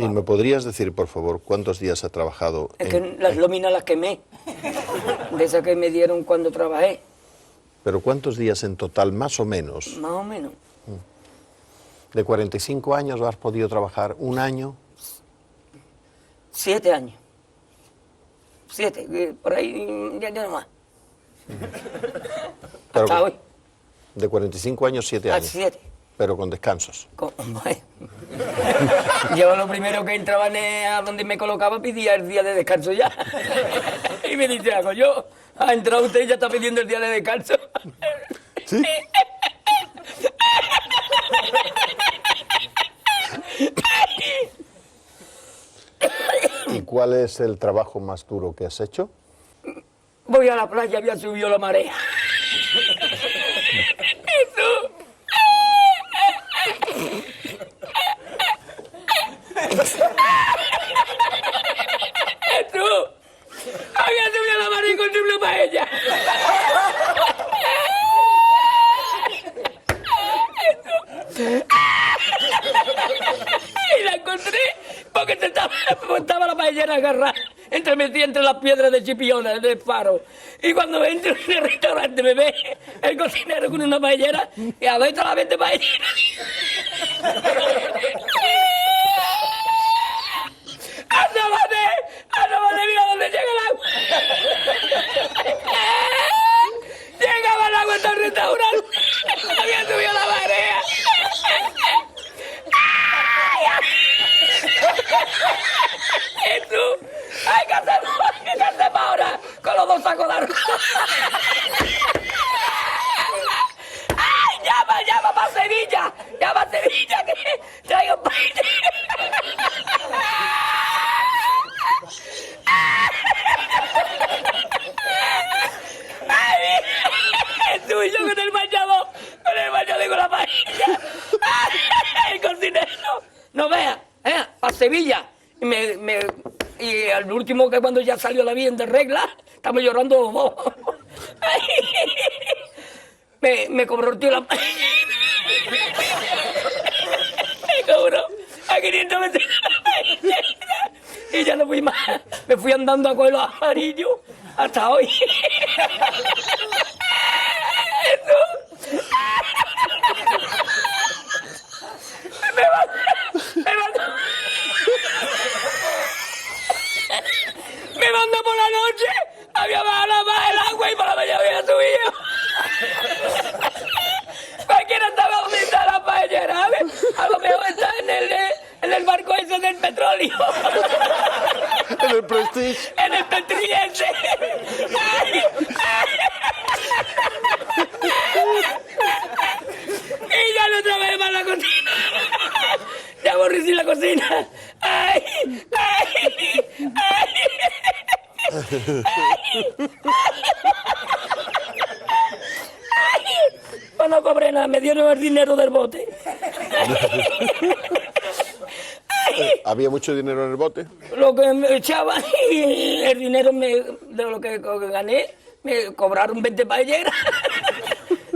¿Y me podrías decir, por favor, cuántos días ha trabajado? Es que las lóminas las quemé, de esas que me dieron cuando trabajé. ¿Pero cuántos días en total, más o menos? Más o menos. ¿De 45 años has podido trabajar un año? 7 años. 7, por ahí ya no más. Pero Hasta hoy. De 45 años, 7 A años. 7. Pero con descansos. Yo lo primero que entraba a donde me colocaba pedía el día de descanso ya. Y me dice, hago yo, ha entrado usted y ya está pidiendo el día de descanso. ¿Sí? ¿Y cuál es el trabajo más duro que has hecho? Voy a la playa, había subido la marea. Eso. Tú, había subido la marea y encontré una paella. Y la encontré porque estaba la paellera agarrada, metida entre las piedras de Chipiona, del faro. Y cuando entro en el restaurante me ve el cocinero con una paellera y adentro la vende paellera. ¡Asómate, mira dónde llega el agua! Llegaba el agua hasta el restaurante. Había subido la marea. ¿Y tú? ¡Ay, qué hacemos ahora! Con los 2 sacos de arroz. ¡Ay, llama para Sevilla! ¡Llama a Sevilla que traigo paella! Tú y yo con el bañador con la paella. El cocinero. No veas, a Sevilla. Y al último, que cuando ya salió la bien de regla, estamos llorando. Me cobró el tío la paella. Me cobró a 500 metros la paella. Y ya no fui más. Me fui andando a coger los amarillos hasta hoy. Me mandó por la noche, había bajado más el agua y por la mañana había subido. Cualquiera estaba donde está la paellera, ¿sabes? A lo mejor está en el barco ese del petróleo. En el Prestige. En el Petriense. Y ya no otra vez más la cocina. Ya aborrecí la cocina. ¡Ay! ¡Ay! ¡Ay! Pues no cobré nada, me dieron el dinero del bote. ¿Había mucho dinero en el bote? Lo que me echaban y el dinero de lo que gané, me cobraron 20 paelleras.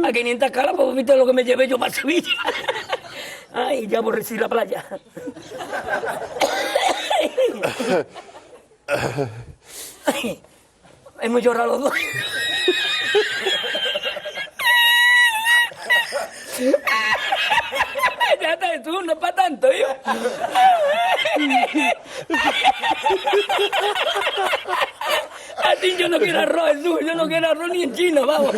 A 500 caras, pues viste lo que me llevé yo para Sevilla. Ay, ya aborrecí la playa. Ay, hemos llorado los dos. Ya está, tú, no es para tanto, yo. A ti yo no quiero arroz, tú, yo no quiero arroz ni en chino, vamos.